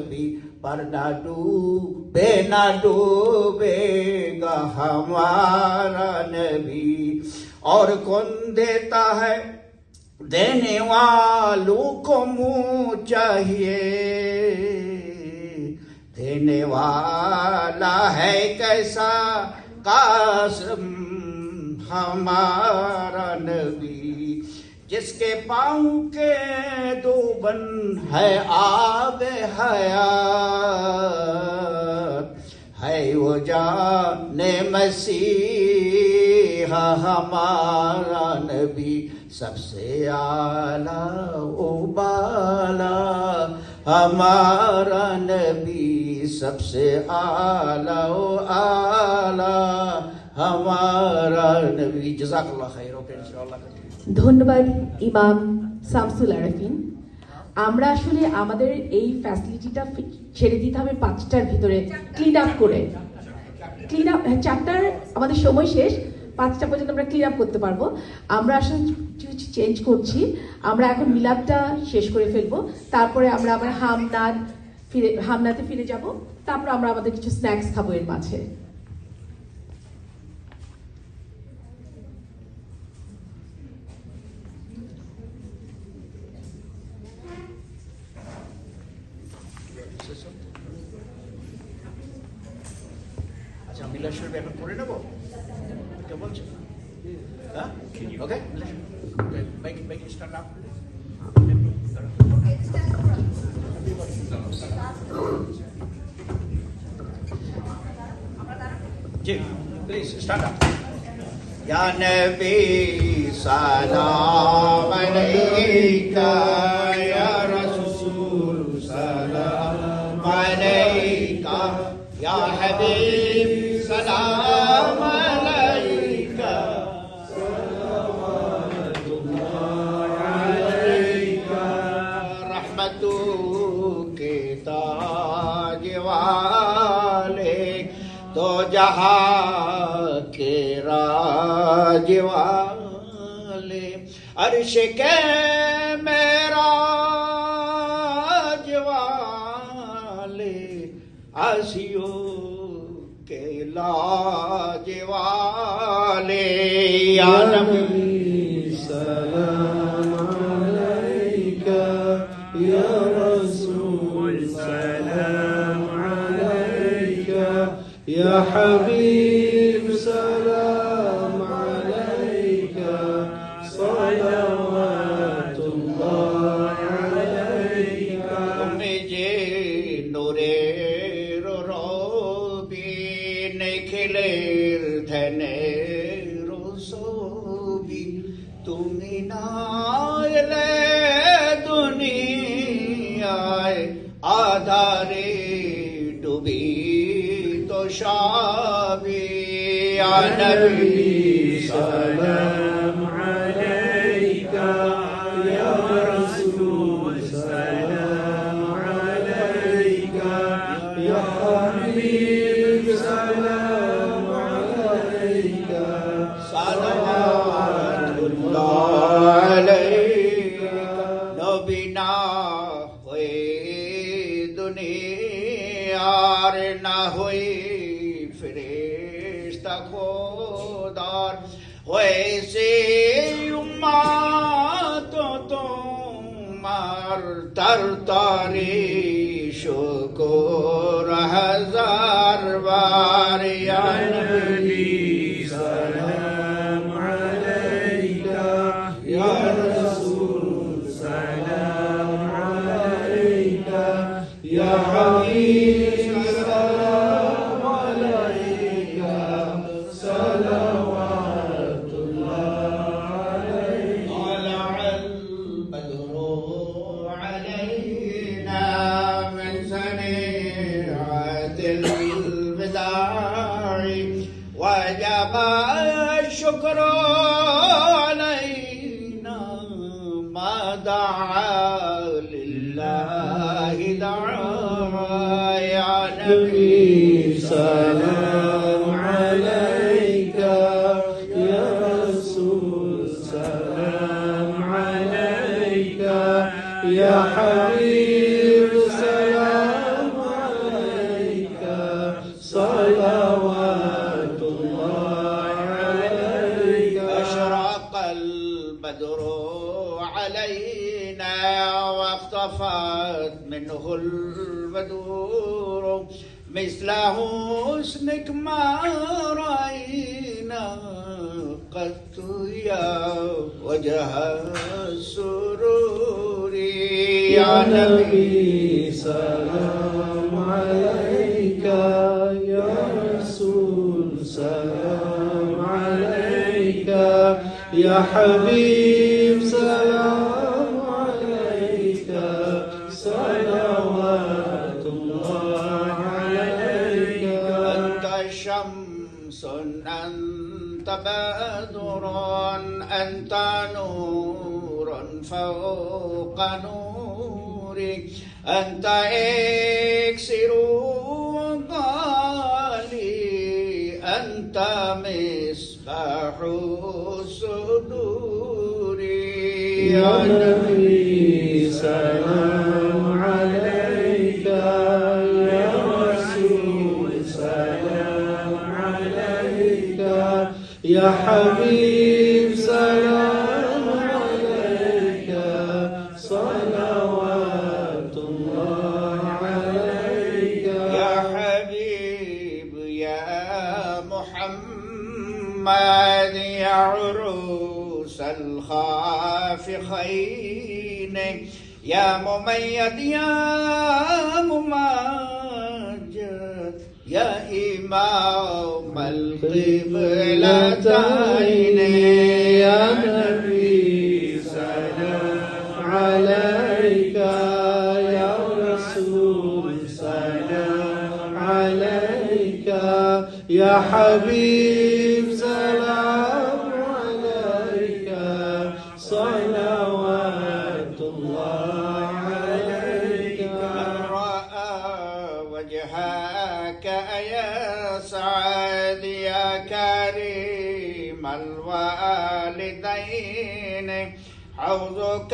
भी पर ना डूबेगा हमारा नबी। और कौन देता है देने वालों को मुँह चाहिए, देने वाला है कैसा कासम हमारा नबी। जिसके पाँव के दो बन है आबे हयात, है वो जाने मसीहा हमारा नबी। सबसे आला उबाला हमारा नबी, सबसे आला आला हमारा नबी। जज़ाकल्लाह खैर। ओके इंशाअल्लाह। ধন্যবাদ ইমাম শামসুল আরেফিন। আমরা আসলে আমাদের এই ফ্যাসিলিটিটা ছেড়ে দিতে হবে 5টার ভিতরে ক্লিন আপ করে। ক্লিন আপ 4টার আমাদের সময় শেষ, 5টা পর্যন্ত আমরা ক্লিন আপ করতে পারবো। আমরা আসলে কিছু চেঞ্জ করছি। আমরা এখন মিলাদটা শেষ করে ফেলবো, তারপরে আমরা আবার হামনাতে ফিরে যাব, তারপর আমরা আমাদের কিছু স্ন্যাক্স খাবো এর মাঝে। আচ্ছা মিলাদ শরীফ এখন পড়ে নেব, কে বলছে? হ্যাঁ okay make it start now. जी प्लीज स्टार्ट अप। या नबी सलाम अलैका, या रसूल सलाम अलैका, या हबीब सलाम अलैका, सलावतुल्लाह अलैका। रहमतु के ताज वाले तो जहाँ के राज वाले, अर्श के मेराज वाले, आसियों के लाज वाले। या नबी सलाम अलैका, या रसूल सलाम अलैका, या हबीब सलाम अलैका, सलावतुल्लाह अलैका। तुम्हें जे नूरेर रबी निखिलेर धनेर सोबी, তুমি না এলে দুনিয়ায় আধারে ডুবি তো সবই। ইয়া নবী সালাম আলাইকা, ইয়া রাসূল সালাম আলাইকা, ইয়া হাবিব সালাম আলাইকা, সালাওয়াতুল্লাহ আলাইকা। নবী না হয়ে দুনিয়ার না হয়ে ফেরেশতা খোদার হয়েছে উম্মত তোমার तरतारी शुक्र हजार बार या नबी सलाम अलैका या रसूल सलाम अलैका या हबीब सलाम अलैका सलावतुल्लाह अलैका अलअल बदरू अलैना min sani'atil bida'i وجب الشكر علينا ما دعا لله دعا يا نبي سلام عليك يا رسول سلام عليك يا حبيب سلام منه البدور مثل حسنك ما رأينا قط يا وجه السرور يا نبي سلام عليك يا رسول سلام عليك يا حبيب سلام عليك صلوات الله عليك أنت شمس أنت بدر أنت نور فوق نورك أنت إكسر وقالي أنت مصباح الصدور يا نبي سلام عليك يا رسول سلام عليك يا حبيب سلام عليك صلوات الله عليك يا حبيب يا محمد يا عروس الخافخين يا مميز يا مماجد يا إمام القبلتين يا نبي سلام عليك يا رسول سلام عليك يا حبيب سلام عليك صلوات الله عليك من رأى وجهك يا سعد يا كريم الوالدين حوضك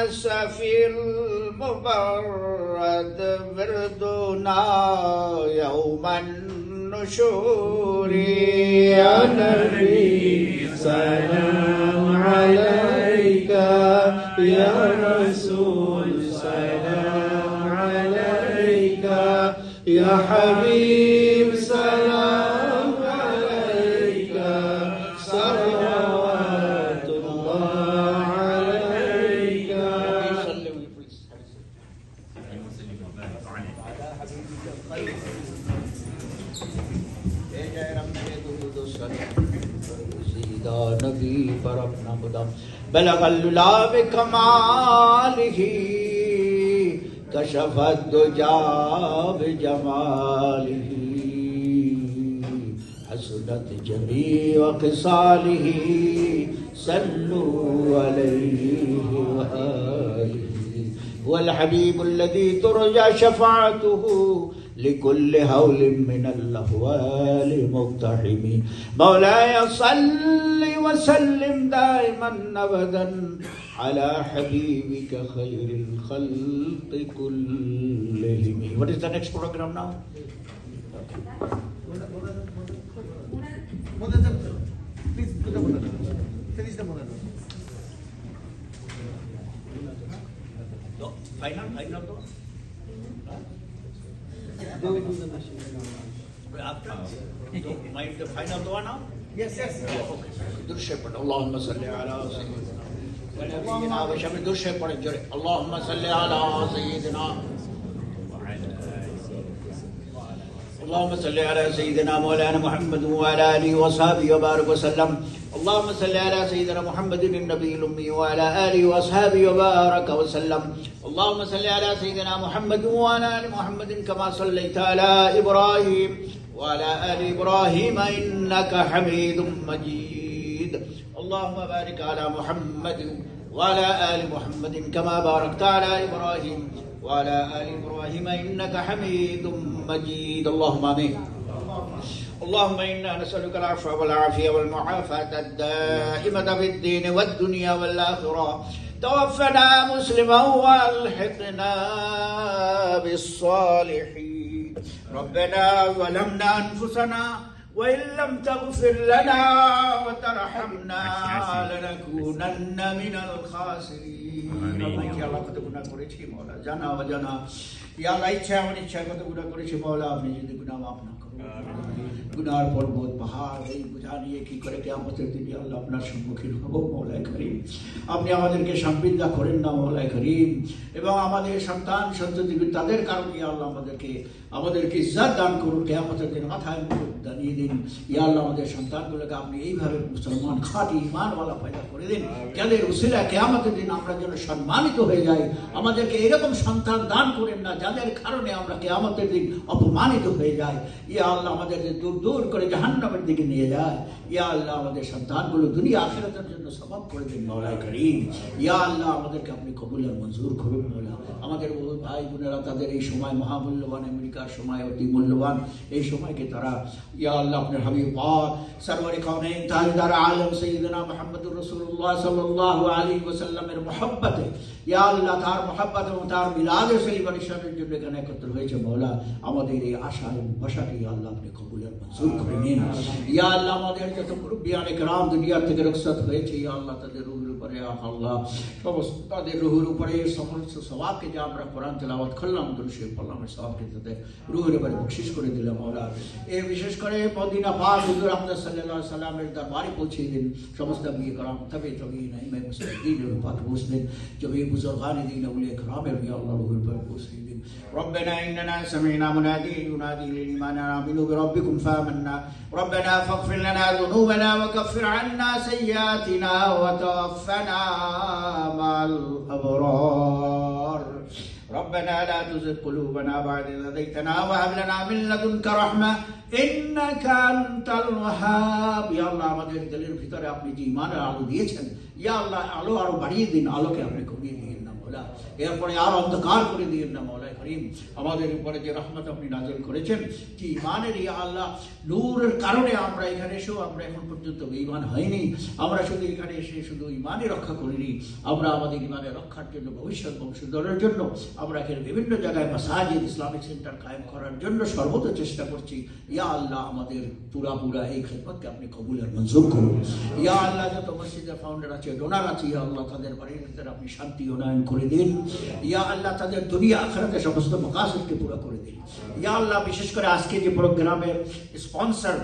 السفي المبرد بردنا يوم النشور يا نبي سلام عليك يا رسول سلام عليك يا حبيب سلام عليك صلوات الله عليك नबी पर अपना मुदम बलगल्ला बिकमालिह कशफत दुजा बिजमालिह हसनत जमी व ख़िसालिह सल्लु अलैहि व आलिहि वल हबीबुल्लज़ी तुरजा शफ़ाअतुहु लिकुल्लि हौलिन मिनल अहवालि मुक़्तहिमी मौलाया सल्लि व सल्लिम दाइमन अबदन अला हबीबिका खैरिल खल्क़ि कुल्लिहिम. What is the next program now? Please do the monad. Finish the monad. Final dua. After mind the final dua now. Yes, yes. Okay. Durshya pad. Allahumma salli ala sayyidina wa shabi durshya pad jore. Allahumma salli ala sayyidina. اللهم صل على سيدنا مولانا محمد وعلى آله وصحبه وبارك وسلم. اللهم صل على سيدنا محمد النبي الأمي وعلى آله وصحبه وبارك وسلم. اللهم صل على سيدنا محمد وعلى آل محمد كما صليت على إبراهيم وعلى آل إبراهيم إنك حميد مجيد. اللهم بارك على محمد وعلى آل محمد كما باركت على إبراهيم وعلى آل إبراهيم إنك حميد مجيد. اللهم آمين. اللهم إنا نسألك العفو والعافية والمعافاة الدائمة في الدين والدنيا والآخرة. توفنا مسلما والحقنا بالصالحين. ربنا ظلمنا أنفسنا وإن لم تغفر لنا وترحمنا لنكونن من الخاسرين আল্লাহ কত গুনাহ করেছি মওলা জানা অজানা ইয়া আল্লাহ ইচ্ছা অনিচ্ছা কত গুনাহ করেছি মওলা আপনি যদি গুনাহ মাফ না করুন গুনার পর্বত পাহাড় এই বোঝা নিয়ে কি করে কিয়ামতের দিনে আল্লাহ আপনার সম্মুখীন হব মওলা করিম আপনি আমাদেরকে শান্তিদা করেন না মওলা করিম এবং আমাদের সন্তান সন্ততি তাদের কারণে আল্লাহ আমাদেরকে ইজ্জত দান করুন কিয়ামতের দিন মাথায় মুকুট দানিয়ে দিন ইয়া আল্লাহ আমাদের সন্তানগুলোকে আপনি এইভাবে মুসলমান খাঁটি ঈমানওয়ালা পয়দা করে দিন যাদের উসিলায় কিয়ামতের দিন আমরা যেন সম্মানিত হয়ে যাই আমাদেরকে এরকম সন্তান দান করেন না যাদের কারণে আমরা কিয়ামতের দিন অপমানিত হয়ে যাই ইয়া আল্লাহ আমাদেরকে দূর দূর করে জাহান্নামের দিকে নিয়ে যায় ইয়া আল্লাহ আমাদের সন্তানগুলো দুনিয়া আখিরাতের জন্য সবব করে দিন মওলা করিম ইয়া আল্লাহ আমাদেরকে আপনি কবুল আর মঞ্জুর করুন মওলা আমাদের বহু ভাই বোনেরা তাদের এই সময় মহামূল্যবান আমেরিকার সময় অতি মূল্যবান এই সময়কে তারা ইয়া আল্লাহ আপনার হাবিব পাক সরওয়ারে কাউনাইন তাজদার আলম সাইয়্যিদনা মুহাম্মদুর রাসূলুল্লাহ সাল্লাল্লাহু আলাইহি ওয়াসাল্লামের মহব্বতে ইয়া আল্লাহ তার মহব্বত এবং তার মিলাদে সেলিব্রেশনের জন্য এখানে একত্র হয়েছে মওলা আমাদের এই আশা এবং ভাষাকে ইয়া আল্লাহ আপনি কবুল আর মঞ্জুর করে নিন ইয়া আল্লাহ আমাদের যত মুরব্বিয়ানে کرام দুনিয়া থেকে রুখসত হয়েছে ইয়া আল্লাহ তাদের রূহের উপরে আল্লাহ সমস্ত তাদের রূহের উপরে সমস্ত সওয়াবকে যা আমরা কোরআন তেলাওয়াত করলাম দুরূদ শরীফ পড়লাম এই সওয়াবকে তাদের রূহের উপরে বখশিশ করে দিলাম মওলা এই বিশেষ করে মদিনা পাক হুজুর আহমদ সাল্লাল্লাহু আলাইহি সাল্লামের দরবারে পৌঁছে দিন সমস্ত নবী کرام তবে ইমাম মুসলিমিন পাক মুসলিম জমি বুজুর্গান দিন আউলিয়া کرام ইয়া আল্লাহ রূহের উপরে পৌঁছে দিন ربنا إننا سمعنا مناديا ينادي للإيمان أن آمنوا بربكم فآمنا ربنا فاغفر لنا ذنوبنا وكفر عنا سيئاتنا وتوفنا مع الأبرار ربنا لا تزغ قلوبنا بعد إذ هديتنا وهب لنا من لدنك رحمة إنك أنت الوهاب يا الله আমাদের দিলের ভিতরে আপনি যে ঈমানের আলো দিয়েছেন ইয়া আল্লাহ আলো আরো বাড়িয়ে দিন আলোকে আপনি কমিয়ে দিন না মওলা এরপরে আর অন্ধকার করে দিন না মওলা করিম আমাদের উপরে যে রহমত আপনি নাযিল করেছেন যে ঈমানের ইয়া আল্লাহ নূরের কারণে আমরা এখানে এসেও আমরা এখন পর্যন্ত বেঈমান হইনি আমরা শুধু এখানে এসে শুধু ঈমানই রক্ষা করিনি আমরা আমাদের ঈমানের রক্ষার জন্য ভবিষ্যৎ বংশধরের জন্য আমরা এখানে বিভিন্ন জায়গায় মাসাজিদ ইসলামিক সেন্টার কায়েম করার জন্য সর্বত চেষ্টা করছি ইয়া আল্লাহ আমাদের পুরা এই খিদমতকে আপনি কবুল আর মঞ্জুর করুন ইয়া আল্লাহ যত মসজিদের ফাউন্ডার আছে ডোনার আছে ইয়া আল্লাহ তাদের বাড়ির ভিতরে আপনি শান্তি উন্নয়ন করে দিন ইয়া আল্লাহ তাদের দুনিয়া আখিরাতে সমস্ত মাকাসিদকে পুরো করে দিন ইয়া আল্লাহ বিশেষ করে আজকে যে প্রোগ্রামের স্পন্সর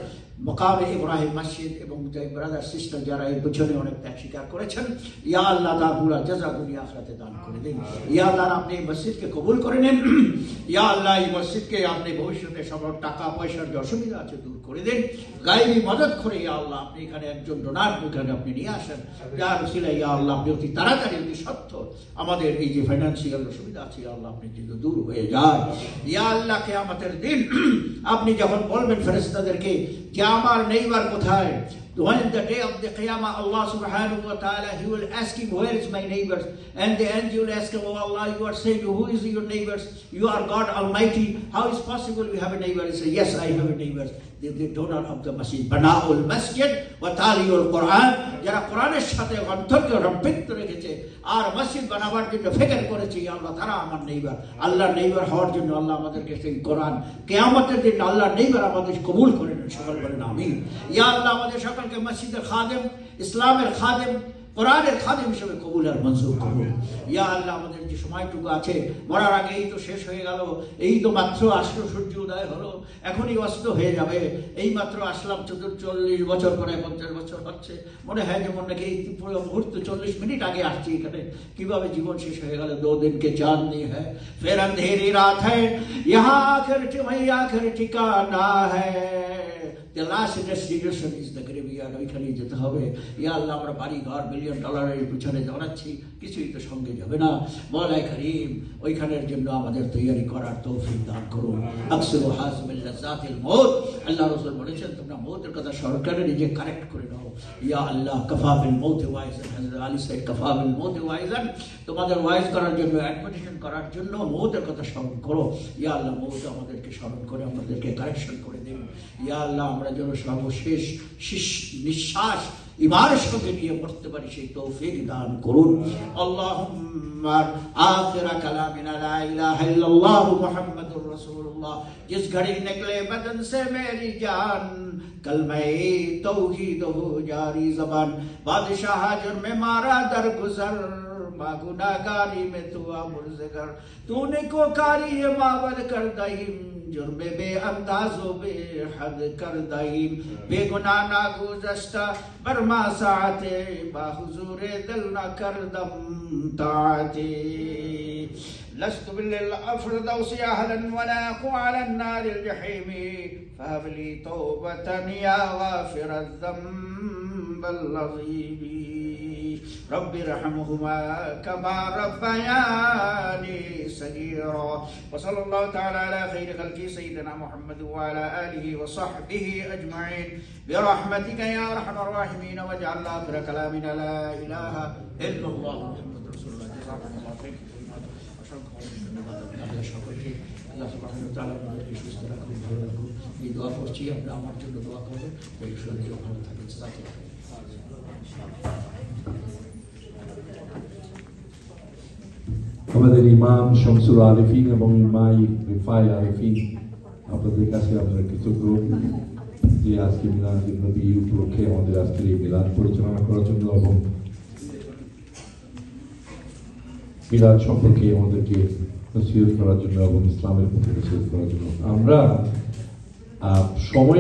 মকামে ইব্রাহিম মসজিদ এবং যে ব্রাদার সিস্টার যারা এর পিছনে অনেক ত্যাগ স্বীকার করেছেন ইয়া আল্লাহ তার পুরা জাযা দুনিয়া আখিরাতে দান করে দিন ইয়া আল্লাহ আপনি এই মসজিদকে কবুল করে নেন ইয়া আল্লাহ এই মসজিদকে আপনি ভবিষ্যতে সব টাকা পয়সার যে অসুবিধা আছে দূর করে দিন গায়বী মদত করে ইয়া আল্লাহ আপনি এখানে একজন ডোনার এখানে আপনি নিয়ে আসেন যার উসিলায় ইয়া আল্লাহ আপনি অতি তাড়াতাড়ি অতি সত্য আমাদের এই যে ফাইন্যান্সিয়াল অসুবিধা আছে ইয়া আল্লাহ আপনি যদি দূর হয়ে যায় ইয়া আল্লাহ কিয়ামতের দিন আপনি যখন বলবেন ফেরেশতাদেরকে যে আমার নেইবার কোথায় when the day of the Qiyamah Allah subhanahu wa ta'ala he will ask him where is my neighbors and the angel will ask him oh Allah you are saying who is your neighbors you are God Almighty how is possible we have a neighbor he says yes I have a neighbor the donor of the masjid bana'ul masjid wa taliyul Quran যারা কোরআনের সাথে অন্তরকে সম্পৃক্ত রেখেছে আর মসজিদ বানাবার জন্য ফিকির করেছে আল্লাহ তারা আমার নেইবার আল্লাহর নেইবার হওয়ার জন্য আল্লাহ আমাদেরকে সেই কোরআন কিয়ামতের দিন আল্লাহর নেইবার আমাদের কবুল করে নেন সকল বলেন আমিন ইয়া আল্লাহ আমাদের সকলকে মসজিদের খাদেম ইসলামের খাদেম কোরআনের খাদেম হিসেবে কবুল আর মঞ্জুর করুন ইয়া আল্লাহ আমাদের যে সময়টুকু আছে মরার আগে এই তো শেষ হয়ে গেল এই তো মাত্র আসলো সূর্য উদয় হলো এখনই অস্ত হয়ে যাবে এই মাত্র আসলাম 40 বছর পরে 50 বছর হচ্ছে মনে হয় যেমন নাকি এই পুরো মুহূর্ত 40 মিনিট আগে আসছি এখানে কিভাবে জীবন শেষ হয়ে গেল 2 दिन के चांद नहीं है फिर अंधेरी रात है यहाँ आखिर ठिकाना है The last destination is the graveyard ওইখানে যেতে হবে ইয়া আল্লাহ আমরা বাড়ি ঘর বিলিয়ন ডলারের পিছনে দৌড়াচ্ছি কিছুই তো সঙ্গে যাবে না মওলা করিম ওইখানের জন্য আমাদের তৈরি করার তৌফিক দান করুন আকসিরু হাসবিল লাযাতিল মউত আল্লাহ রাসূল বলেছেন তোমরা মউতের কথা স্মরণ করে নিজে কারেক্ট করে নাও ইয়া আল্লাহ কাফা বিল মউত ওয়াইজান হযরত আলী সাইদ কাফা বিল মউত ওয়াইজান তোমাদের ওয়াইজ করার জন্য অ্যাডমিনিস্ট্রেশন করার জন্য মউতের কথা স্মরণ করো ইয়া আল্লাহ মউত আমাদেরকে স্মরণ করে আমাদেরকে কারেকশন করে দিন ইয়া আল্লাহ আমরা আমরা যেন সর্বশেষ নিঃশ্বাস ইমানের সঙ্গে নিয়ে পড়তে পারি সেই তৌফিক দান করুন। আল্লাহুম্মা আখিরা কালামিনা লা ইলাহা ইল্লাল্লাহ মুহাম্মাদুর রাসূলুল্লাহ। जिस घड़ी निकले बदन से मेरी जान कलमे तौहीद हो जारी जबान। बादशाह जुर्म में मारा दर गुजर गुनाहगारी में तू मुर्ज़गर। तूने को कारी ये माबद कर दहीम जुर्मे बे अंदाजो बे हद कर दहीम। बेगुनाह ना गुज़श्ता बरमा साते बाहुजूरे दिल न कर दम ताते। लस्त बिल्लिल अफ़रदौसी अहलन वला क़ुआला नारिल जहीमी। फहब ली तौबतन या गाफ़िरद ज़म्बिल अज़ीमी। रब्बि रहमहुमा कमा रब्बयानी सगीरा। वसल्लल्लाहु तआला अला खैरि खल्क़ि सय्यिदिना मुहम्मद व अला आलिहि व सहबिहि अजमईन बिरहमतिका या अरहमर राहिमीन वजअल आखिर कलामिना ला इलाहा इल्लल्लाह मुहम्मदुर रसूलुल्लाह। जज़ाकुमुल्लाहु खैर। সকলকে আল্লাহ সুবহানাহু ওয়া তাআলা আমাদেরকে সুস্থ রাখুন, ভালো রাখুন। এই দোয়া করছি, আপনারা আমার জন্য দোয়া করবেন। এই শরীরে ভালো থাকুন। আমাদের ইমাম শামসুল আরিফিন এবং ইমাই রিফাই আরিফিন, আপনাদের কাছে আমরা কৃতজ্ঞ যে আজকে মিলাদুন নবী উপলক্ষে আমাদের আজকের এই মিলাদ পরিচালনা করার জন্য এবং মিলাদ সম্পর্কে আমাদেরকে নসিহত করার জন্য এবং ইসলামের পক্ষে নসিহত করার জন্য। আমরা সময়